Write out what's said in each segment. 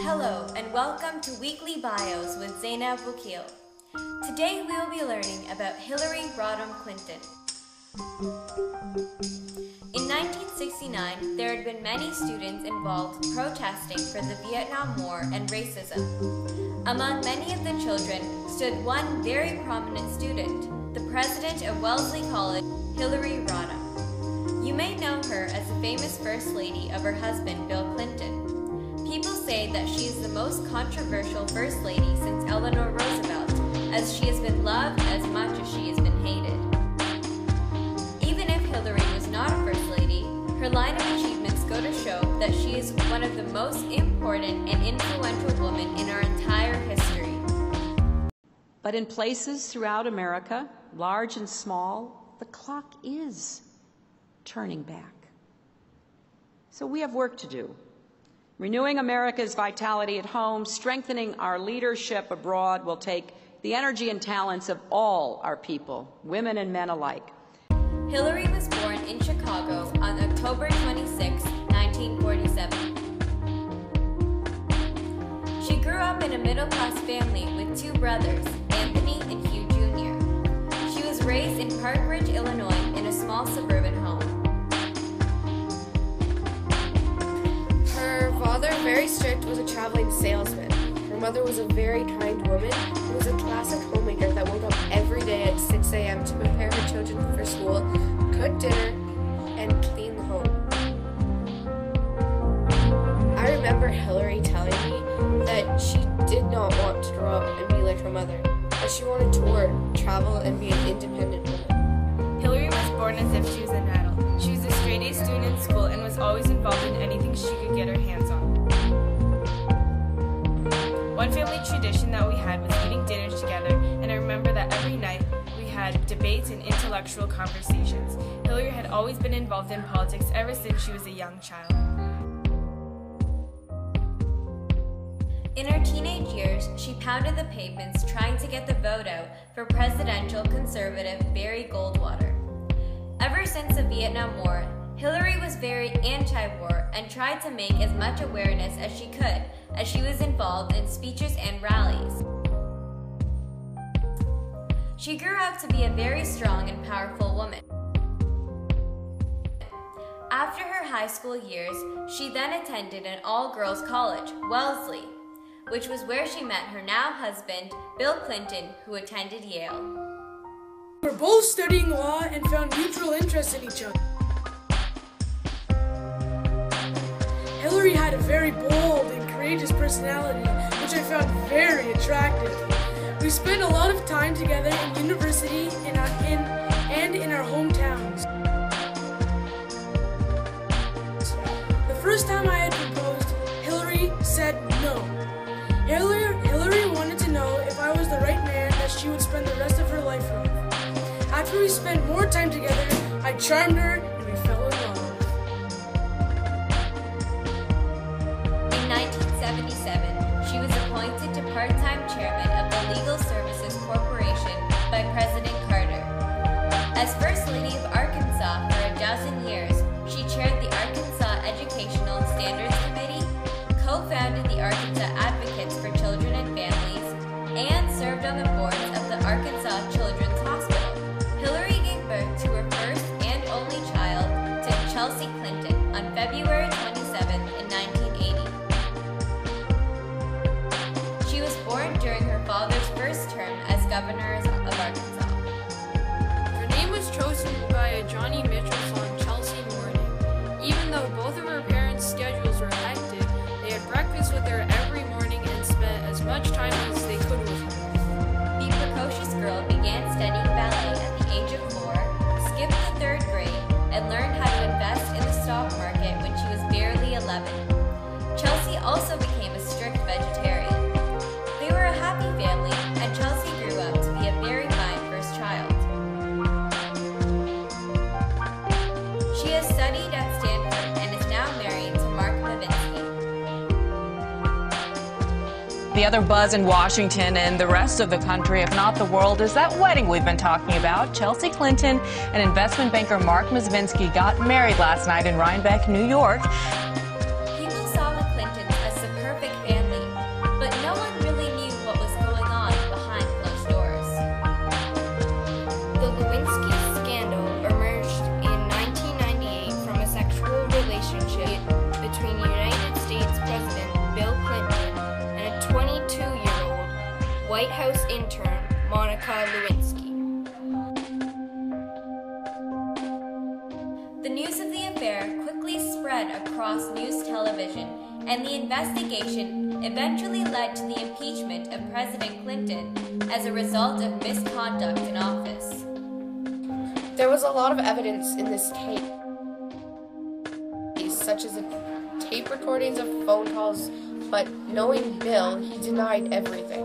Hello and welcome to Weekly Bios with Zainab Wakil. Today we will be learning about Hillary Rodham Clinton. In 1969, there had been many students involved protesting for the Vietnam War and racism. Among many of the children stood one very prominent student, the president of Wellesley College, Hillary Rodham. You may know her as the famous First Lady of her husband, Bill Clinton. People say that she is the most controversial First Lady since Eleanor Roosevelt, as she has been loved as much as she has been hated. Even if Hillary was not a First Lady, her line of achievements go to show that she is one of the most important and influential women in our entire history. But in places throughout America, large and small, the clock is turning back. So we have work to do. Renewing America's vitality at home, strengthening our leadership abroad will take the energy and talents of all our people, women and men alike. Hillary was born in Chicago on October 26, 1947. She grew up in a middle-class family with two brothers, Anthony and Hugh Jr. She was raised in Park Ridge, Illinois, in a small suburban home. Her father, very strict, was a traveling salesman. Her mother was a very kind woman who was a classic homemaker that woke up every day at 6 a.m. to prepare her children for school, cook dinner, and clean the home. I remember Hillary telling me that she did not want to grow up and be like her mother, that she wanted to work, travel, and be an independent woman. Hillary was born as if she was an adult. She was a straight-A student in school and was always involved in anything she could get her hands on. One family tradition that we had was eating dinner together, and I remember that every night we had debates and intellectual conversations. Hillary had always been involved in politics ever since she was a young child. In her teenage years, she pounded the pavements trying to get the vote out for presidential conservative Barry Goldwater. Ever since the Vietnam War, Hillary was very anti-war and tried to make as much awareness as she could, as she was involved in speeches and rallies. She grew up to be a very strong and powerful woman. After her high school years, she then attended an all-girls college, Wellesley, which was where she met her now husband, Bill Clinton, who attended Yale. We were both studying law and found mutual interest in each other. Hillary had a very bold and courageous personality, which I found very attractive. We spent a lot of time together in university and in our hometowns. The first time I had proposed, Hillary said no. Hillary wanted to know if I was the right man that she would spend the rest of her life with. After we spent more time together, I charmed her and we fell in love. In 1977, she was appointed to part-time chairman of the Legal Services Corporation by President Carter. As First Lady of Arkansas for a dozen years, she chaired the Arkansas Educational Standards Committee, co-founded the Arkansas Advocates for Children and Families, and served on the boards of the Arkansas Children's Hospital. Hillary gave birth to her first and only child, to Chelsea Clinton, on February 27th in 1980. She was born during her father's first term as governor of Arkansas. Her name was chosen by a Johnny Mitchell song, Chelsea Morning. Even though both of her parents' schedules were hectic, they had breakfast with her every morning and spent as much time as they could with her. The precocious girl began studying ballet at the age of 4, skipped the 3rd grade, and learned how to invest in the stock market when she was barely 11. Chelsea also became a strict vegetarian. They were a happy family, and Chelsea grew up to be a very fine first child. She has studied at Stanford and is now married to Mark Levinsky. The other buzz in Washington and the rest of the country, if not the world, is that wedding we've been talking about. Chelsea Clinton and investment banker Mark Levinsky got married last night in Rhinebeck, New York. People saw the Clintons as the perfect family White House intern Monica Lewinsky. The news of the affair quickly spread across news television, and the investigation eventually led to the impeachment of President Clinton as a result of misconduct in office. There was a lot of evidence in this case, such as the tape recordings of phone calls, but knowing Bill, he denied everything.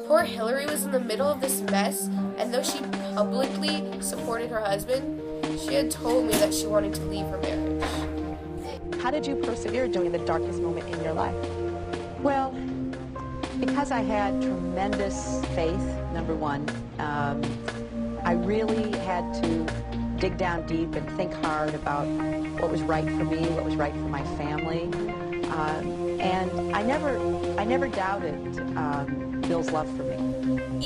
Poor Hillary was in the middle of this mess, and though she publicly supported her husband, she had told me that she wanted to leave her marriage. How did you persevere during the darkest moment in your life? Well, because I had tremendous faith, number one, I really had to dig down deep and think hard about what was right for me, what was right for my family. And I never doubted Bill's love for me.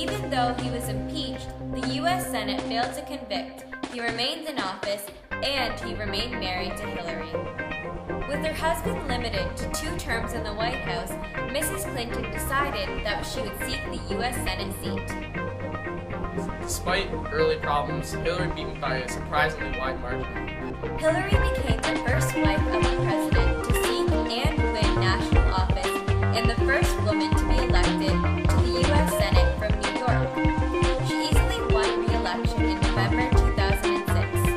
Even though he was impeached, the U.S. Senate failed to convict. He remains in office, and he remained married to Hillary. With her husband limited to 2 terms in the White House, Mrs. Clinton decided that she would seek the U.S. Senate seat. Despite early problems, Hillary beat me by a surprisingly wide margin. Hillary became the first wife of a president to seek and win national office, and the first woman to be elected to the U.S. Senate from New York. She easily won re-election in November 2006.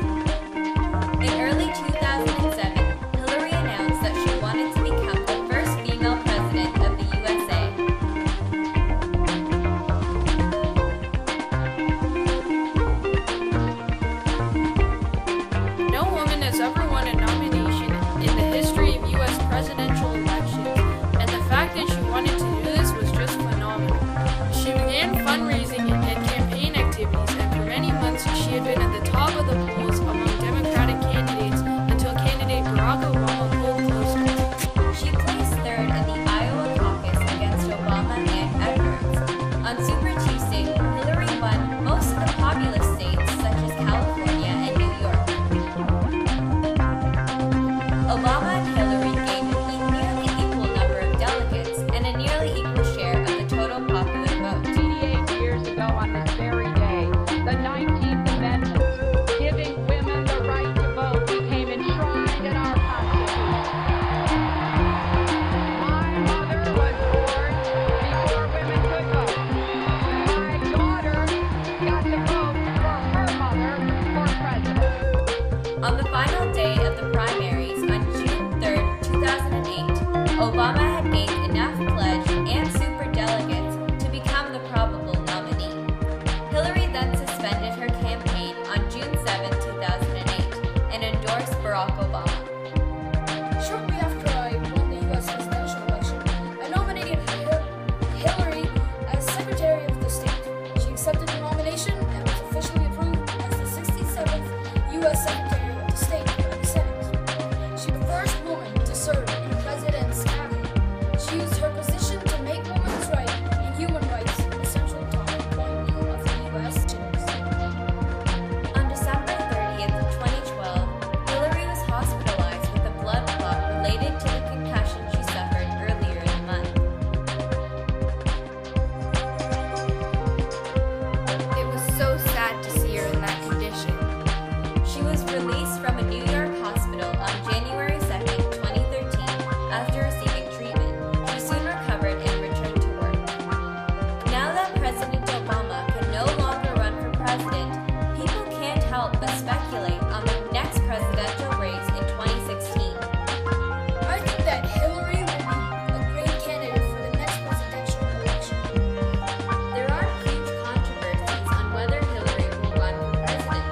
In early 2007, Hillary announced that she wanted to become the first female president of the USA. No woman has ever won a nomination in the history of U.S. presidential elections, and the fact that she wanted to do this was just phenomenal. She began fundraising and campaign activities, and for many months she had been at the top of the polls among Democratic candidates until candidate Barack Obama pulled closer. She placed 3rd in the Iowa caucus against Obama and Edwards. On Super Tuesday, Hillary won most of the populous states such as California and New York. Obama and Hillary gained a nearly equal number of delegates and a nearly equal share of the total popular vote. 88 years ago on this very day, the 19th Amendment, giving women the right to vote, became enshrined in our Constitution. My mother was born before women could vote. My daughter got to vote for her mother for president. On the final day of the primaries on June 3, 2008, Obama had gained enough pledge and superdelegates to become the probable nominee. Hillary then suspended her campaign on June 7, 2008, and endorsed Barack Obama. Shortly after I won the U.S. presidential election, I nominated Hillary as Secretary of the State. She accepted the nomination and was officially approved as the 67th U.S. Secretary of the State by the Senate. She was the first woman to serve in the president's cabinet. She used her position to make women's rights and human rights a central talking point of the U.S. On December 30th, 2012, Hillary was hospitalized with a blood clot related to the concussion she suffered earlier in the month. It was so sad to see her in that condition. She was released from a New York hospital on January 2nd, 2013, after receiving treatment. She soon recovered and returned to work. Now that President Obama can no longer run for president, people can't help but speculate on the next presidential race in 2016. I think that Hillary will be a great candidate for the next presidential election. There are huge controversies on whether Hillary will run for president.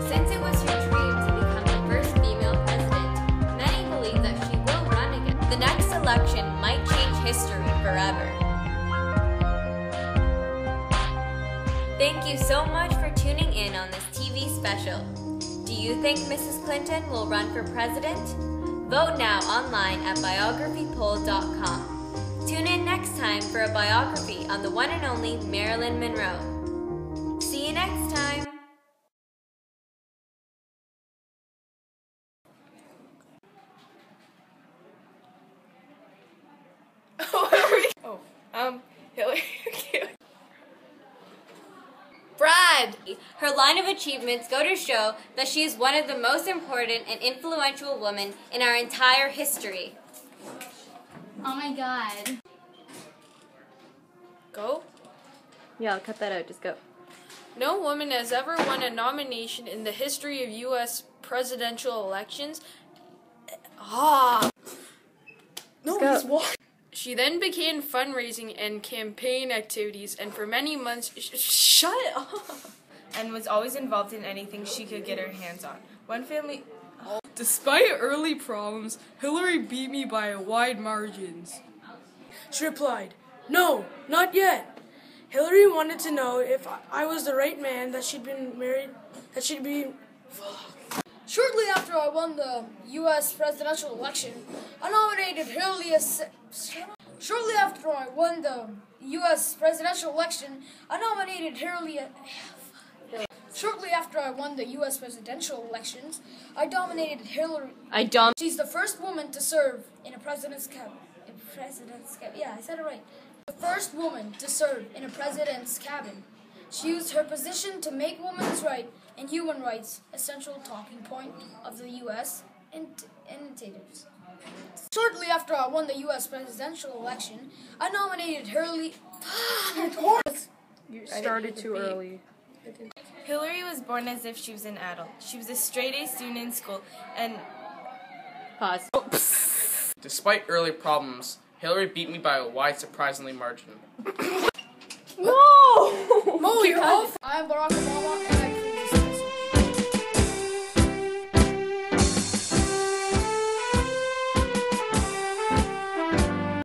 Since it was her dream to become the first female president, many believe that she will run again. The next election might change history forever. Thank you so much for tuning in on this TV special. Do you think Mrs. Clinton will run for president? Vote now online at biographypoll.com. Tune in next time for a biography on the one and only Marilyn Monroe. See you next time. Hillary Her line of achievements go to show that she is one of the most important and influential women in our entire history. Oh my god. Go? Yeah, I'll cut that out. Just go. No woman has ever won a nomination in the history of U.S. presidential elections. She then began fundraising and campaign activities, and for many months, shut up, and was always involved in anything she could get her hands on. One family... Despite early problems, Hillary beat me by wide margins. She replied, "No, not yet." Hillary wanted to know if I was the right man that she'd been married, that she'd be... Shortly after I won the U.S. presidential election, I nominated Hillary as... Shortly after I won the U.S. presidential election, I nominated Hillary... Shortly after I won the U.S. presidential elections, I dominated Hillary... She's the first woman to serve in a president's cabinet. Yeah, I said it right. The first woman to serve in a president's cabinet. She used her position to make women's rights and human rights a central talking point of the U.S. initiatives. Shortly after I won the U.S. presidential election, I nominated Hillary... You started too early. Hillary was born as if she was an adult. She was a straight-A student in school, and... Pause. Despite early problems, Hillary beat me by a wide, surprisingly margin. Mo, you're off. I'm Barack Obama, and I